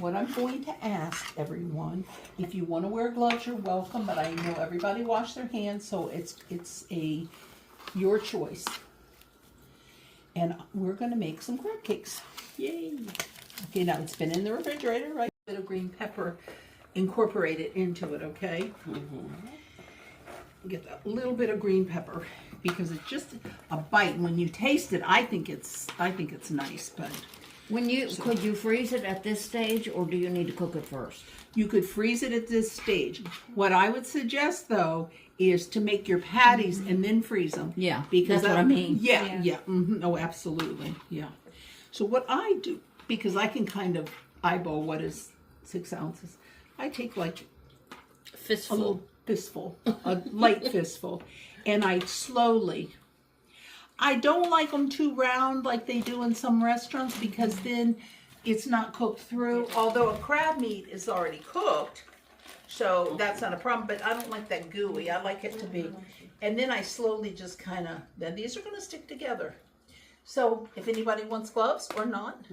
what I'm going to ask everyone, if you want to wear gloves, you're welcome, but I know everybody wash their hands, so it's your choice. And we're going to make some crab cakes. Yay! Okay, now it's been in the refrigerator, right? A bit of green pepper incorporated into it, okay? Get a little bit of green pepper because it's just a bite. When you taste it, I think it's nice, but Could you freeze it at this stage, or do you need to cook it first? you could freeze it at this stage. What I would suggest though is to make your patties and then freeze them. Yeah, because that's what I mean. Yeah. Oh, absolutely. Yeah. So what I do, because I can kind of eyeball what is 6 ounces, I take like a little fistful, a light fistful, and I slowly. I don't like them too round like they do in some restaurants because then it's not cooked through. Although a crab meat is already cooked, so that's not a problem. But I don't like that gooey. I like it to be. And then I slowly just kind of. Then these are going to stick together. So if anybody wants gloves or not,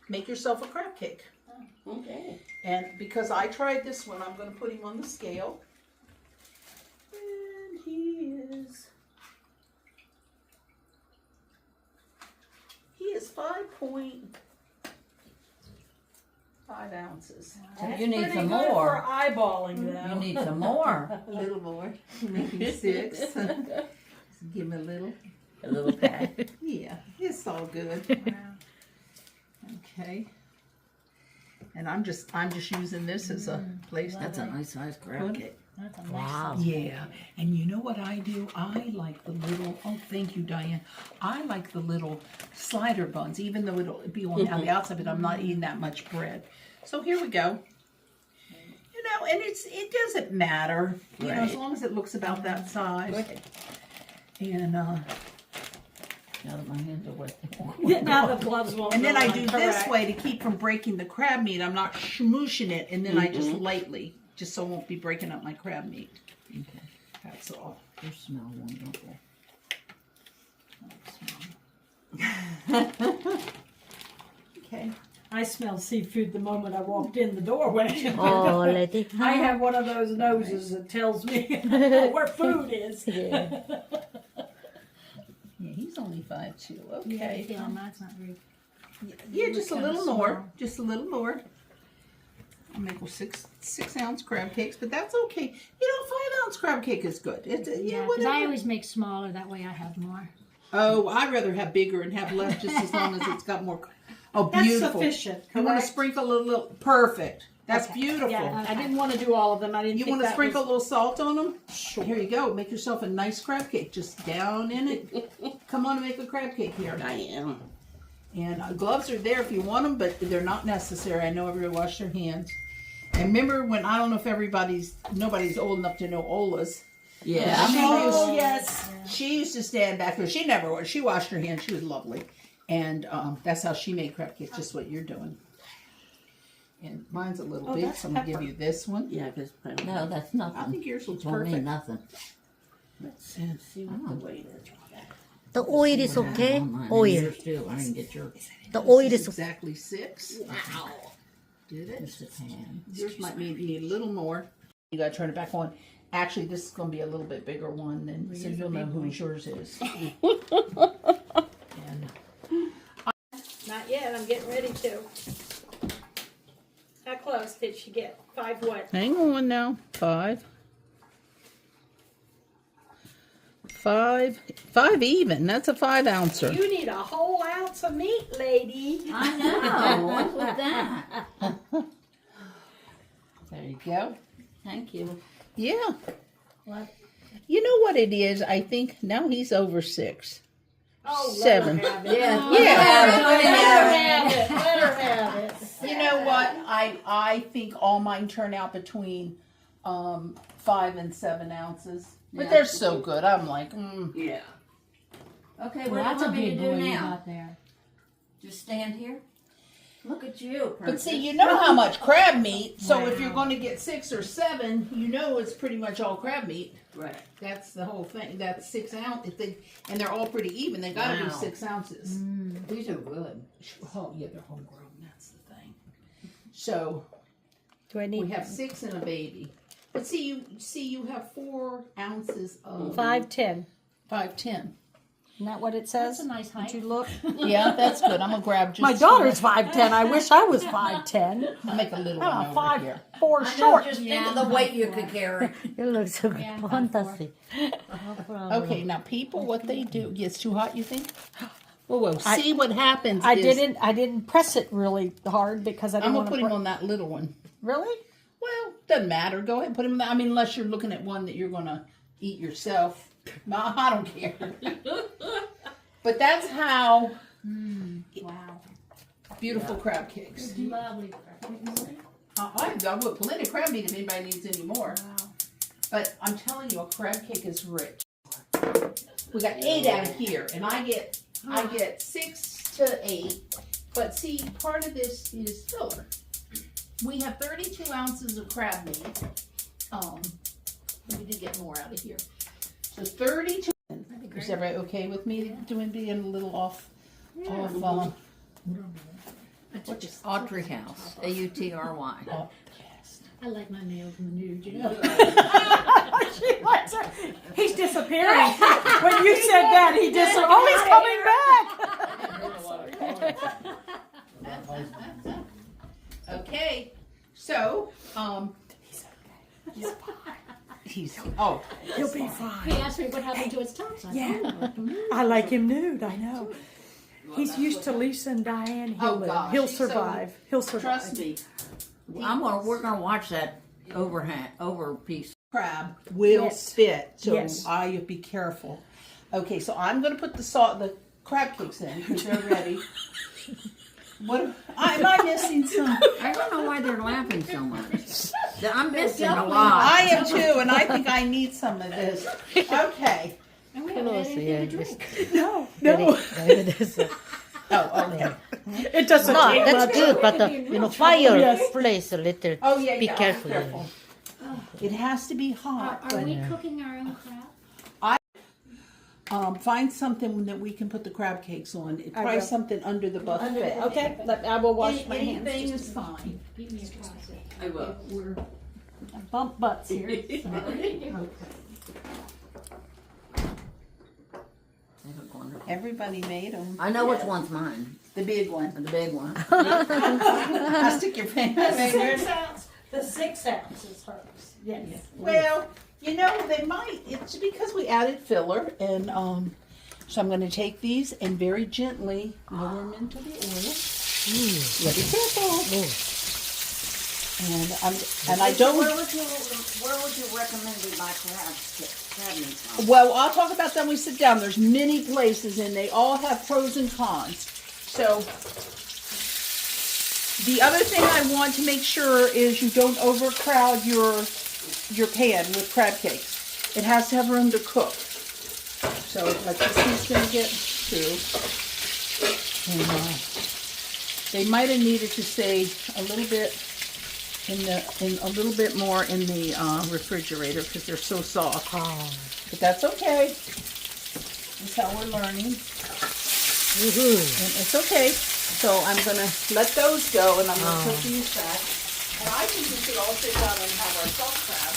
make yourself a crab cake. Okay. And because I tried this one, I'm going to put him on the scale. And he is 5.5 ounces. You need Pretty some good more. for eyeballing You them. need some more. A little more. Maybe 6. Give him a little. A little pat. Yeah, it's all good. Okay. And I'm just using this as a place. That's a nice sized crab cake. Wow. Yeah, and you know what I do? I like the little, oh, thank you, Diane. I like the little slider buns, even though it'll be on the outside, but I'm not eating that much bread. So here we go. You know, and it doesn't matter, you know, as long as it looks about that size. And Now that my hands are wet. Now the gloves won't. and then go I on do correct. this way to keep from breaking the crab meat. I'm not smooshing it, and then I just lightly, just so it won't be breaking up my crab meat. Okay. That's all. They smell wonderful. Okay. I I smelled seafood the moment I walked in the doorway. Oh, lady. I have one of those noses that tells me where food is. Yeah. Yeah, he's only 5'2". Yeah, I Okay. feel mine's not very. Yeah, just a Kinda little more. small. Just a little more. I'll make 6-ounce crab cakes, but that's okay. 5-ounce crab cake is good. It's Yeah, because whatever. I always make smaller. That way I have more. Oh, I'd rather have bigger and have less, just as long as it's got more. Oh, That's beautiful. sufficient. You want to correct? sprinkle a little. Perfect. That's Okay. beautiful. Yeah, I didn't want to do all of them. I didn't. You think want to that sprinkle was- a little salt on them? Sure. Here you go. Make yourself a nice crab cake. Just down in it. Come on and make a crab cake here. I am. And gloves are there if you want them, but they're not necessary. I know everybody wash their hands. And remember when, I don't know if nobody's old enough to know Ola's. Yeah. Oh yes. She used to stand back there. She never was. She washed her hands. She was lovely. And that's how she made crab cakes, just what you're doing. And mine's a little Oh, big, that's so I'm going to pepper. give you this one. Yeah, because No, that's I nothing. think yours looks Don't mean perfect. nothing. let's see what the weight is. The oil is okay. Mine. Oil. Yours too. I didn't get yours. The oil This is is exactly 6. Wow. Did it? Just a tan. Yours might need a little more. You gotta turn it back on. Actually, this is gonna be a little bit bigger one, then so you'll know whose yours is. And Not yet. I'm getting ready to. How close did she get? 5 what? hang on now. 5. 5 even. That's a 5-ouncer. You need a whole ounce of meat, lady. I know. What's with that? There you go. Thank you. Yeah. What? You know what it is? I think now he's over 6. Oh, 7. Let her have it. Yeah. Let her have it. You know what? I think all mine turn out between 5 and 7 ounces. But Yeah. they're so good. I'm like, Yeah. Okay, Well, what that's do a you want me big to do boy you now? got there. Just stand here? Look at you, But princess. see, you know how much crab meat. So if you're going to get 6 or 7, you know it's pretty much all crab meat. Right. That's the whole thing. That's 6 ounces. And they're all pretty even. They got to be Wow. 6 ounces. These are good. Oh yeah, they're homegrown. That's the thing. So Do I we need have 6 in a baby. But you have 4 ounces of 5'10". 5'10". Isn't that what it That's says? a nice height. Did you look? Yeah, that's good. I'm gonna grab just My daughter's 5'10". I wish I was 5'10". I'll make a little one I'm over here. 5'4" I know, short. just Yeah, think of the I'm weight you like could carry. You look so Yeah, I'm fantastic. Okay, now people, what they do? It's too hot, you think? Whoa! See what happens. I is- didn't press it really hard because I I'm didn't gonna want put to. him on that little one. Really? Well, doesn't matter. Go ahead and put him. I mean, unless you're looking at one that you're gonna eat yourself. No, I don't care. But that's how Wow. beautiful crab cakes. Lovely. I've put plenty of crab meat if anybody needs any more. But I'm telling you, a crab cake is rich. We got 8 out of here, and I get 6 to 8. But see, part of this is filler. We have 32 ounces of crab meat. We did get more out of here. So 32. Is everybody okay with me being a little off? Autry House. A-U-T-R-Y. Yes. I like my nails nude, you know. She likes it. He's disappearing. When you said that, he disappeared. Oh, he's coming back. Okay, so he's He'll be fine. He asked me what happened to his tongue. So I Yeah. told him. I like him nude. I know. He's used to Lisa and Diane. He'll Oh, live. gosh, He'll he's so- survive. He'll survive. trust me, We're gonna watch that over piece. crab will Yes. spit. So Yes. I be careful. Okay, so I'm gonna put the crab cakes in because they're ready. What am I missing some? I don't know why they're laughing so much. I'm missing a I lot. am too, and I think I need some of this. Okay. And we haven't had anything to drink. No. Oh, okay. It doesn't No, take that's much. good, but fire Yes. place a little. Oh yeah. Be yeah, careful. Careful. It has to be hot. Are we cooking our own crab? find something that we can put the crab cakes on. I Try will. something under the buffet. Okay, I will wash my hands. Anything is fine. Give me a closet. I will. We're Bump butts here. okay. They look wonderful. Everybody made them. I know which one's mine. The big one. The big one. I'll stick your fingers. The 6 ounce is hers. Yes. Well, you know, they might. It's because we added filler, and so I'm going to take these and very gently lower them into the oil. Yeah, be careful. And I don't. Where would you recommend we buy crab meat from? Well, I'll talk about that when we sit down. There's many places, and they all have pros and cons. So the other thing I want to make sure is you don't overcrowd your pan with crab cakes. It has to have room to cook. So like this is going to get through. And they might have needed to stay a little bit a little bit more in the refrigerator because they're so soft. But that's okay. That's how we're learning. And it's okay. So I'm going to let those go, and I'm going to put these back. And I think we should all sit down and have our soft crab.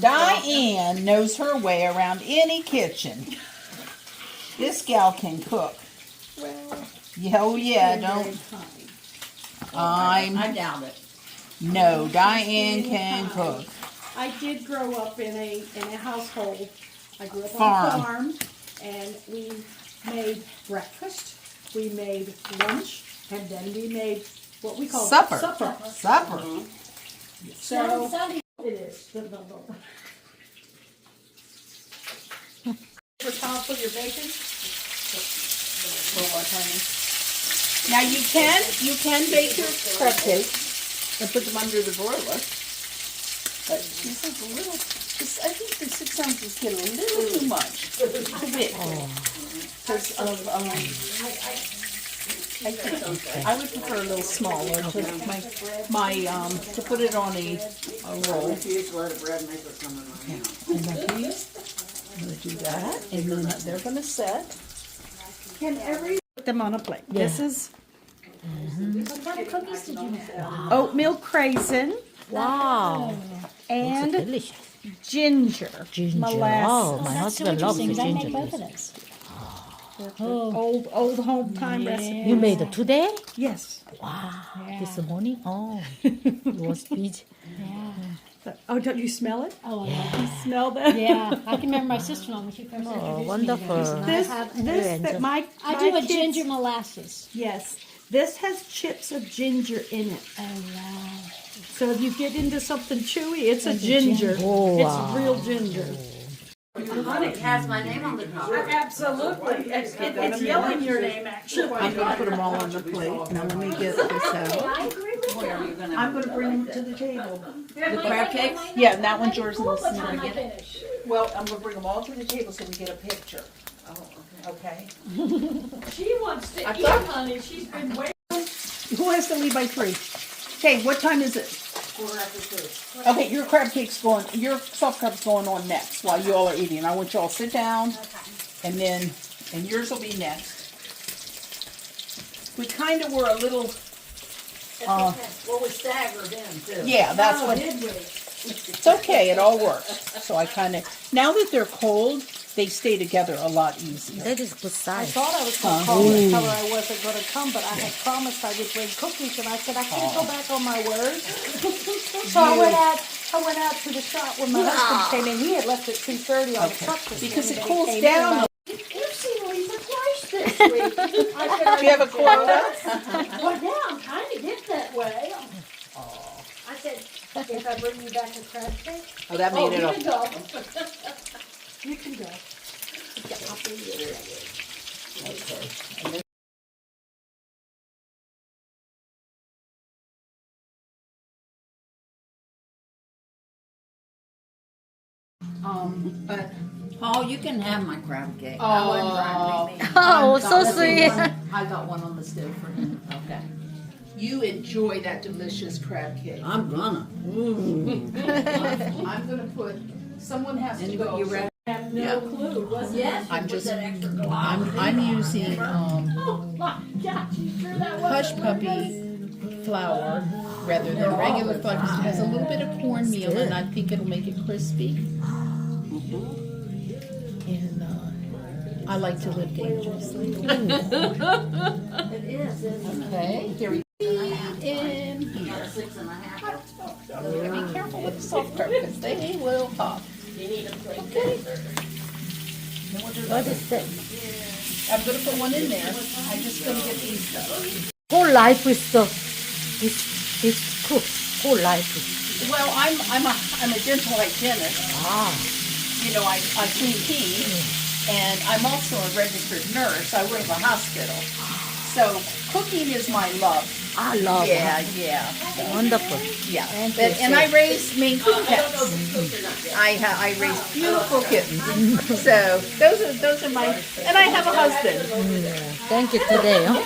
Diane knows her way around any kitchen. This gal can cook. Oh yeah, don't. I doubt it. No, Diane can cook. I did grow up in a household. I grew up Farm. on a farm, and we made breakfast, we made lunch, and then we made what we call Supper. Supper. So It is. For Tom, for your bacon. now you can bake your crab cakes and put them under the broiler. But this is a little. I think the 6 ounces get a little too much. A bit. Because of I would prefer a little smaller to to put it on a roll. Refuse to let a bread maker come in my house. And then these, I'm gonna do that, and then they're gonna set. Can every put them on a plate? This is What kind of cookies did you have? oatmeal craisin Wow. and Delicious. ginger, Ginger. molasses. Oh, my That's so husband loves the interesting. I ginger. make both of those. Old home time recipe. You made it today? Yes. Wow. This morning? Oh, it was busy. Yeah. Oh, don't you smell it? Oh, I love it. Smell that? Yeah, I can remember my sister-in-law when she first introduced Oh, me to wonderful. these, and I This, have- that my I do my a kids- ginger molasses. Yes, this has chips of ginger in it. Oh wow! So if you get into something chewy, it's a ginger. Oh, It's wow. real ginger. It has my name on the top. Absolutely. It's yelling your name, actually. I'm gonna put them all on the plate. Now let me get this out. I agree with Where are you gonna? I'm gonna bring them to the table. The crab cakes? Yeah, and that one's yours and this What is time mine. I finish? Well, I'm gonna bring them all to the table so we get a picture. Okay. She wants to eat, honey. She's been waiting. Who has to leave by 3? Okay, what time is it? 2. Okay, your soft crab's going on next while you all are eating. I want you all to sit down, and yours will be next. We kind of were a little, Well, we staggered in too. yeah, that's what, Did we? it's okay, it all works. So I kind of, now that they're cold, they stay together a lot easier. That is good I size. thought I was going to call and tell her I wasn't going to come, but I had promised I would bring cookies, and I said I can't go back on my word. So I went out to the shop when my husband came in. He had left at 2:30 on the truck this Because it morning, cools and he came in, down. You've seen Lisa twice this week. I said, Do you have a quota? well, yeah, I'm trying to get that way. I said, if I bring you back a crab cake, Oh, that made it you up. can go. You can go. Paul, you can have my crab cake. I wasn't trying to make me. Oh, so sweet. I got one on the stove for him. Okay. You enjoy that delicious crab cake. I'm gonna. I'm gonna put Someone has to go. You ready? I have no clue. Was it? Yes. I'm just, I'm using, hush puppy flour rather than regular flour because it has a little bit of cornmeal and I think it'll make it crispy. And I like to live dangerously. It is, isn't it? Okay, here we go. In here. 6.5. Be careful with the soft crab because they will pop. Okay. What is that? I'm gonna put one in there. I'm just gonna get these done. Whole life is cook. Whole life. Well, I'm a dental hygienist. Ah. You know, I clean teeth, and I'm also a registered nurse. I work at a hospital. So cooking is my love. I love Yeah, it. yeah, Wonderful. yeah. Thank you, And sir. I raise Maine Coon pets. I raise beautiful kittens. So those are my, and I have a husband. Thank you today. Huh?